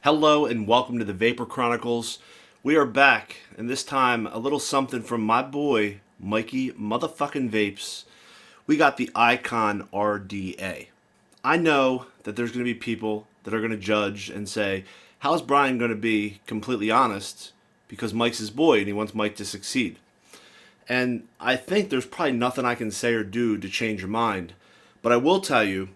Hello and welcome to the Vapor Chronicles. We are back, and this time a little something from my boy, Mikey motherfucking Vapes. We got the Icon RDA. I know that there's going to be people that are going to judge and say, how's Brian going to be completely honest? Because Mike's his boy and he wants Mike to succeed. And I think there's probably nothing I can say or do to change your mind. But I will tell you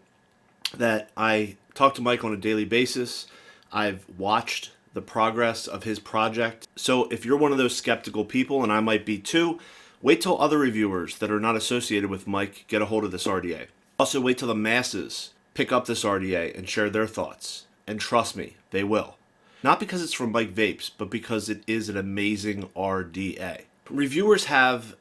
that I talk to Mike on a daily basis. I've watched the progress of his project. So if you're one of those skeptical people, and I might be too, wait till other reviewers that are not associated with Mike get a hold of this RDA. Also wait till the masses pick up this RDA and share their thoughts. And trust me, they will. Not because it's from Mike Vapes, but because it is an amazing RDA. Reviewers have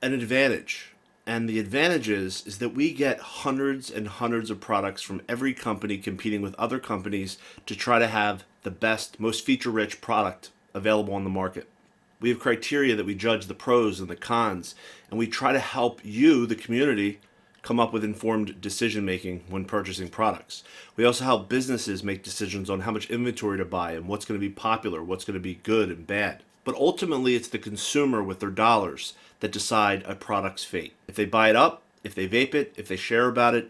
an advantage. And the advantage is that we get hundreds and hundreds of products from every company competing with other companies to try to have the best, most feature-rich product available on the market. We have criteria that we judge the pros and the cons, and we try to help you, the community, come up with informed decision-making when purchasing products. We also help businesses make decisions on how much inventory to buy and what's going to be popular, what's going to be good and bad. But ultimately, it's the consumer with their dollars that decide a product's fate. If they buy it up, if they vape it, if they share about it,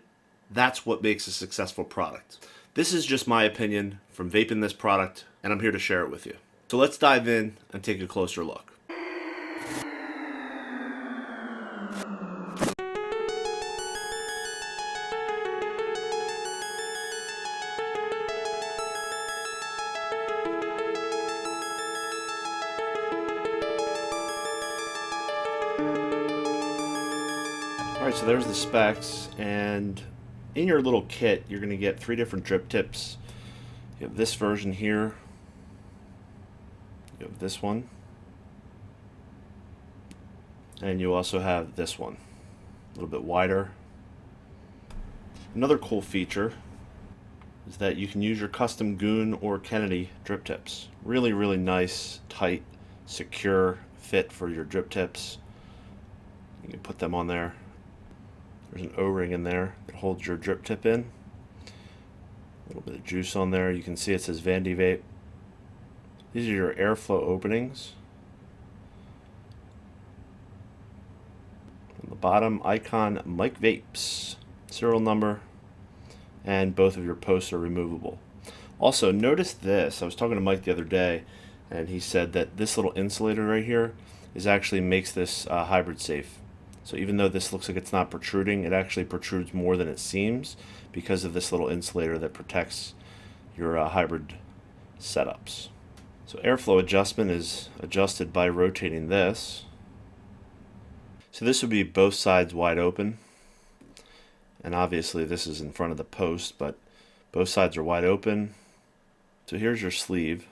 that's what makes a successful product. This is just my opinion from vaping this product, and I'm here to share it with you. So let's dive in and take a closer look. Alright, so there's the specs, and in your little kit you're going to get 3 different drip tips. You have this version here, you have this one, and you also have this one, a little bit wider. Another cool feature is that you can use your custom Goon or Kennedy drip tips. Really, really nice, tight, secure fit for your drip tips. You can put them on there. There's an O-ring in there that holds your drip tip in. A little bit of juice on there. You can see it says Vandy Vape. These are your airflow openings. On the bottom, Icon Mike Vapes, serial number, and both of your posts are removable. Also, notice this. I was talking to Mike the other day, and he said that this little insulator right here actually makes this hybrid safe. So even though this looks like it's not protruding, it actually protrudes more than it seems because of this little insulator that protects your hybrid setups. So airflow adjustment is adjusted by rotating this. So this would be both sides wide open. And obviously this is in front of the post, but both sides are wide open. So here's your sleeve.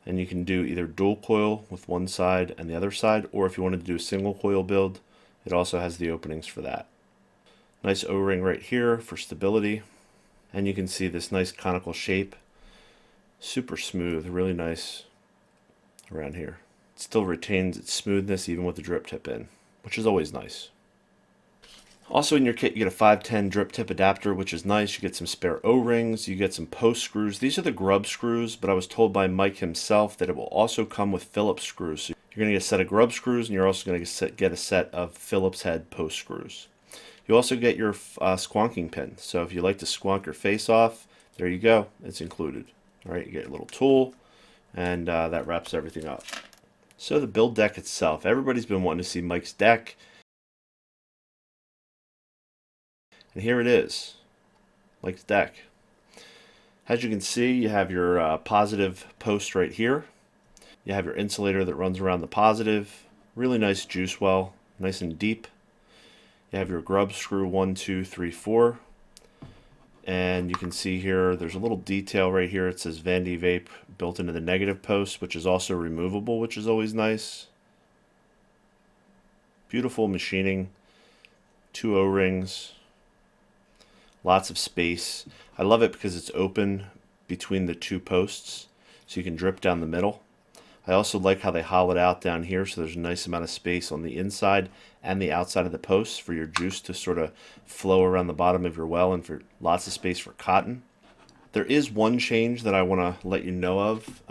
And you can do either dual coil with one side and the other side, or if you wanted to do a single coil build, it also has the openings for that. Nice O-ring right here for stability. And you can see this nice conical shape. Super smooth, really nice around here. It still retains its smoothness even with the drip tip in, which is always nice. Also in your kit you get a 510 drip tip adapter, which is nice. You get some spare O-rings, you get some post screws. These are the grub screws, but I was told by Mike himself that it will also come with Phillips screws. So you're going to get a set of grub screws, and you're also going to get a set of Phillips head post screws. You also get your squonking pin. So if you like to squonk your face off, there you go. It's included. All right, you get a little tool, and that wraps everything up. So the build deck itself. Everybody's been wanting to see Mike's deck. And here it is, Mike's deck. As you can see, you have your positive post right here. You have your insulator that runs around the positive. Really nice juice well, nice and deep. You have your grub screw 1, 2, 3, 4. And you can see here, there's a little detail right here. It says Vandy Vape built into the negative post, which is also removable, which is always nice. Beautiful machining. 2 O-rings. Lots of space. I love it because it's open between the 2 posts, so you can drip down the middle. I also like how they hollow it out down here, so there's a nice amount of space on the inside and the outside of the posts for your juice to sort of flow around the bottom of your well, and for lots of space for cotton. There is one change that I want to let you know of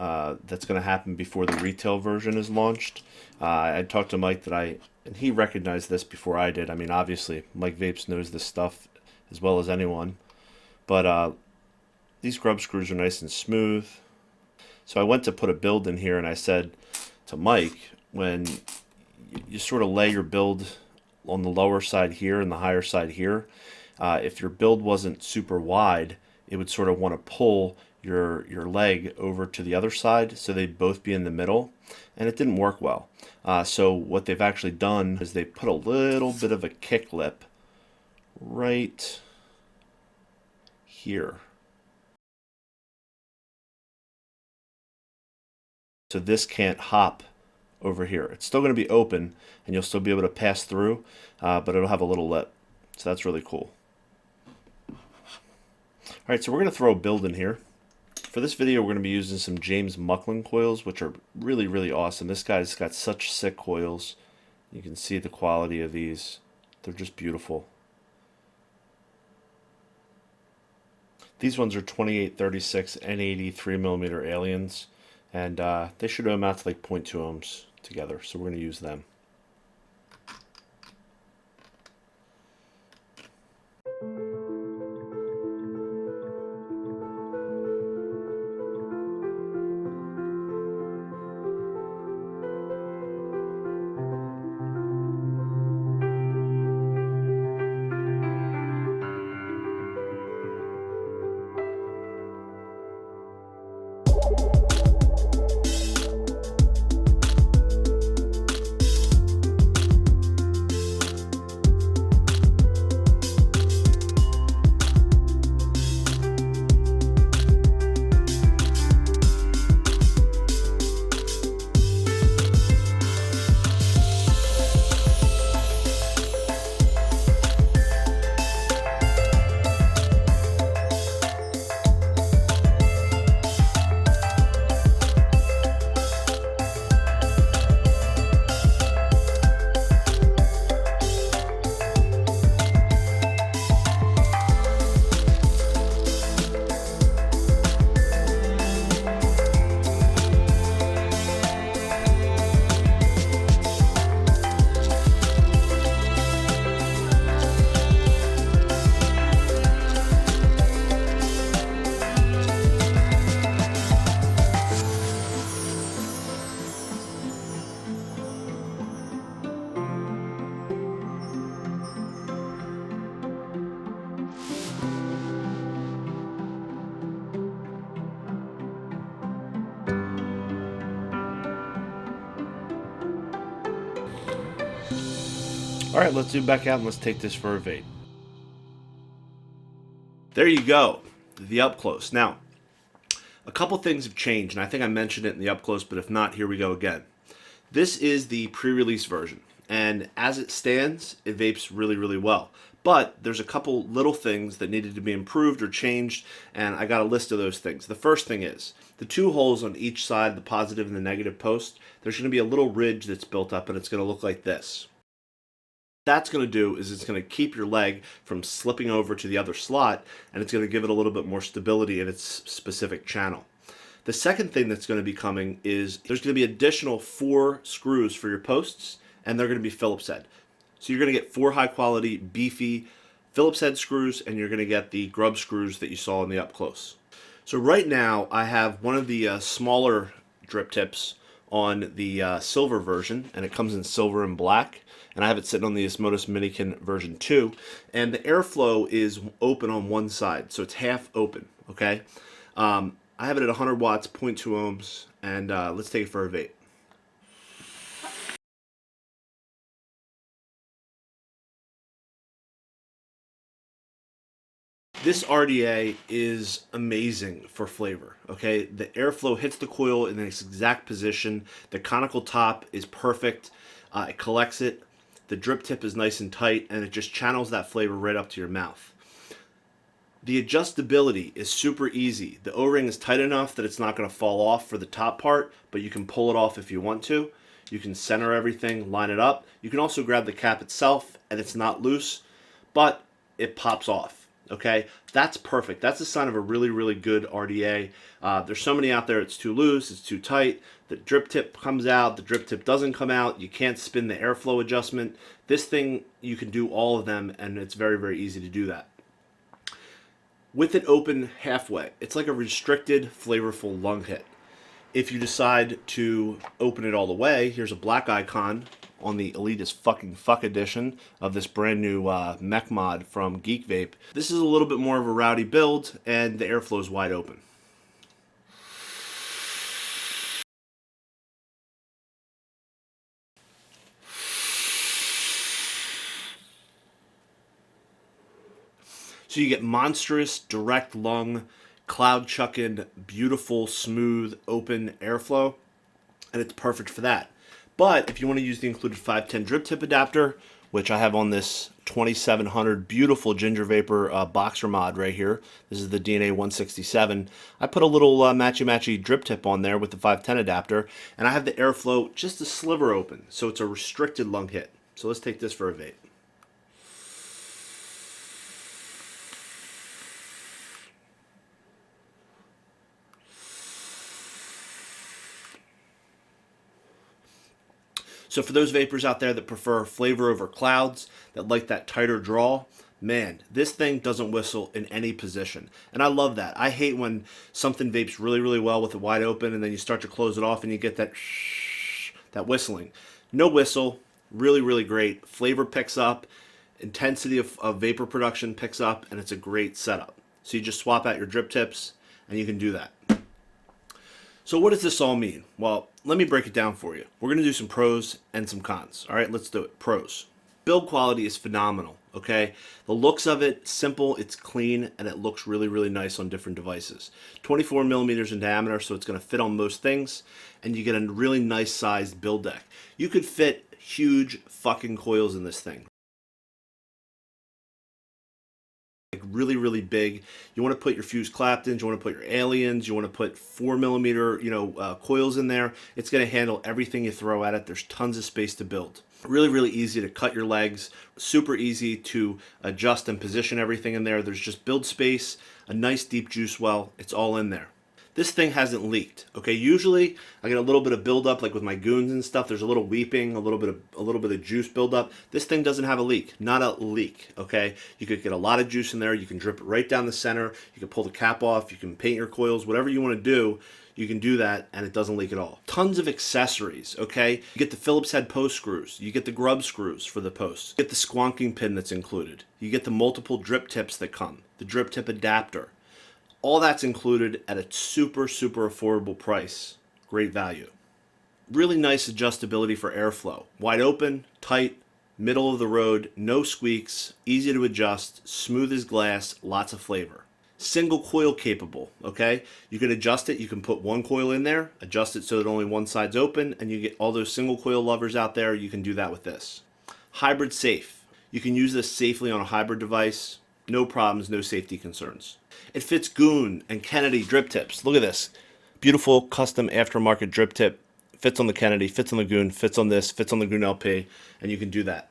that's going to happen before the retail version is launched. I talked to Mike and he recognized this before I did. I mean, obviously, Mike Vapes knows this stuff as well as anyone. But these grub screws are nice and smooth. So I went to put a build in here, and I said to Mike, when you sort of lay your build on the lower side here and the higher side here, if your build wasn't super wide, it would sort of want to pull your leg over to the other side, so they'd both be in the middle, and it didn't work well. So what they've actually done is they put a little bit of a kick lip right here. So this can't hop over here. It's still going to be open, and you'll still be able to pass through, but it'll have a little lip. So that's really cool. Alright, so we're going to throw a build in here. For this video, we're going to be using some James Mucklin coils, which are really, really awesome. This guy's got such sick coils. You can see the quality of these. They're just beautiful. These ones are 2836 N80 3mm aliens, and they should amount to like 0.2 ohms together, so we're going to use them. Alright, let's zoom back out and let's take this for a vape. There you go, the up close. Now, a couple things have changed, and I think I mentioned it in the up close, but if not, here we go again. This is the pre-release version, and as it stands, it vapes really, really well. But there's a couple little things that needed to be improved or changed, and I got a list of those things. The first thing is, the two holes on each side, the positive and the negative post, there's going to be a little ridge that's built up, and it's going to look like this. That's going to do is it's going to keep your leg from slipping over to the other slot, and it's going to give it a little bit more stability in its specific channel. The second thing that's going to be coming is there's going to be additional 4 screws for your posts, and they're going to be Phillips head. So you're going to get 4 high quality, beefy Phillips head screws, and you're going to get the grub screws that you saw in the up close. So right now I have one of the smaller drip tips on the silver version, and it comes in silver and black, and I have it sitting on the Osmosis Minikin version 2, and the airflow is open on one side, so it's half open, okay? I have it at 100 watts, 0.2 ohms, and let's take it for a vape. This RDA is amazing for flavor, okay? The airflow hits the coil in its exact position. The conical top is perfect. It collects it. The drip tip is nice and tight, and it just channels that flavor right up to your mouth. The adjustability is super easy. The O-ring is tight enough that it's not going to fall off for the top part, but you can pull it off if you want to. You can center everything, line it up. You can also grab the cap itself, and it's not loose, but it pops off. Okay, that's perfect. That's a sign of a really, really good RDA. There's so many out there, it's too loose, it's too tight. The drip tip comes out, the drip tip doesn't come out. You can't spin the airflow adjustment. This thing, you can do all of them, and it's very, very easy to do that. With it open halfway, it's like a restricted, flavorful lung hit. If you decide to open it all the way, here's a black icon on the Elite as fucking fuck edition of this brand new mech mod from Geek Vape. This is a little bit more of a rowdy build, and the airflow is wide open. So you get monstrous, direct lung, cloud chucking, beautiful, smooth, open airflow, and it's perfect for that. But if you want to use the included 510 drip tip adapter, which I have on this 2700 beautiful Ginger Vapor boxer mod right here, this is the DNA 167, I put a little matchy-matchy drip tip on there with the 510 adapter, and I have the airflow just a sliver open, so it's a restricted lung hit. So let's take this for a vape. So for those vapors out there that prefer flavor over clouds, that like that tighter draw, man, this thing doesn't whistle in any position. And I love that. I hate when something vapes really, really well with it wide open and then you start to close it off and you get that shh, that whistling. No whistle, really, really great. Flavor picks up, intensity of vapor production picks up, and it's a great setup. So you just swap out your drip tips and you can do that. So what does this all mean? Well, let me break it down for you. We're going to do some pros and some cons. All right, let's do it. Pros. Build quality is phenomenal, okay? The looks of it, simple, it's clean, and it looks really, really nice on different devices. 24 millimeters in diameter, so it's going to fit on most things, and you get a really nice sized build deck. You could fit huge fucking coils in this thing. Really, really big. You want to put your fused Claptons, you want to put your aliens, you want to put 4 millimeter, coils in there. It's going to handle everything you throw at it. There's tons of space to build. Really, really easy to cut your legs. Super easy to adjust and position everything in there. There's just build space, a nice deep juice well. It's all in there. This thing hasn't leaked. Okay, usually I get a little bit of buildup, like with my goons and stuff. There's a little weeping, a little bit of juice buildup. This thing doesn't have a leak, not a leak. Okay, you could get a lot of juice in there. You can drip it right down the center. You can pull the cap off. You can paint your coils, whatever you want to do. You can do that, and it doesn't leak at all. Tons of accessories. Okay, you get the Phillips head post screws. You get the grub screws for the posts. You get the squonking pin that's included. You get the multiple drip tips that come. The drip tip adapter. All that's included at a super, super affordable price. Great value. Really nice adjustability for airflow. Wide open, tight, middle of the road, no squeaks, easy to adjust, smooth as glass, lots of flavor. Single coil capable, okay? You can adjust it. You can put one coil in there, adjust it so that only one side's open, and you get all those single coil lovers out there. You can do that with this. Hybrid safe. You can use this safely on a hybrid device. No problems, no safety concerns. It fits Goon and Kennedy drip tips. Look at this. Beautiful custom aftermarket drip tip. Fits on the Kennedy, fits on the Goon, fits on this, fits on the Goon LP, and you can do that.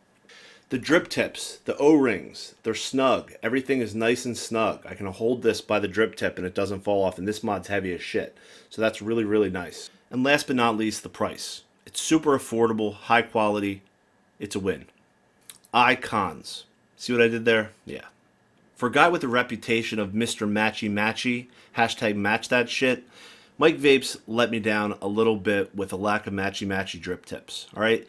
The drip tips, the O-rings, they're snug. Everything is nice and snug. I can hold this by the drip tip and it doesn't fall off, and this mod's heavy as shit. So that's really, really nice. And last but not least, the price. It's super affordable, high quality. It's a win. Icons. See what I did there? Yeah. For a guy with a reputation of Mr. Matchy Matchy, hashtag match that shit, Mike Vapes let me down a little bit with a lack of matchy matchy drip tips. All right.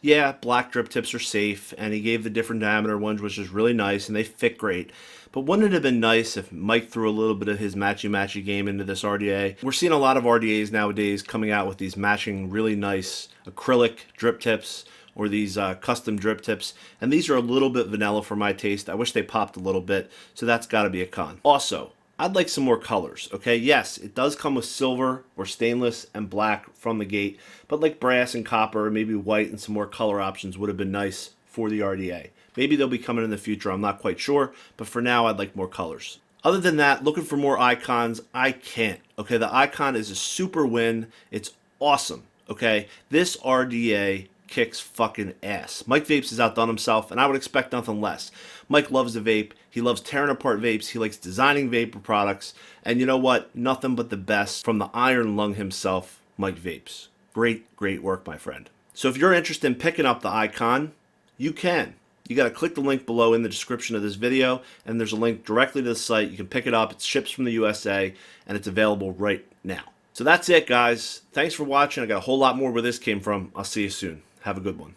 Yeah, black drip tips are safe, and he gave the different diameter ones, which is really nice, and they fit great. But wouldn't it have been nice if Mike threw a little bit of his matchy-matchy game into this RDA? We're seeing a lot of RDAs nowadays coming out with these matching really nice acrylic drip tips or these custom drip tips, and these are a little bit vanilla for my taste. I wish they popped a little bit, so that's got to be a con. Also, I'd like some more colors, okay? Yes, it does come with silver or stainless and black from the gate, but like brass and copper, maybe white and some more color options would have been nice for the RDA. Maybe they'll be coming in the future, I'm not quite sure, but for now I'd like more colors. Other than that, looking for more icons, I can't. Okay, the icon is a super win. It's awesome. Okay, this RDA kicks fucking ass. Mike Vapes has outdone himself, and I would expect nothing less. Mike loves the vape. He loves tearing apart vapes. He likes designing vapor products. And you know what? Nothing but the best from the Iron Lung himself, Mike Vapes. Great, great work, my friend. So if you're interested in picking up the icon, you can. You got to click the link below in the description of this video, and there's a link directly to the site. You can pick it up. It ships from the USA, and it's available right now. So that's it, guys. Thanks for watching. I got a whole lot more where this came from. I'll see you soon. Have a good one.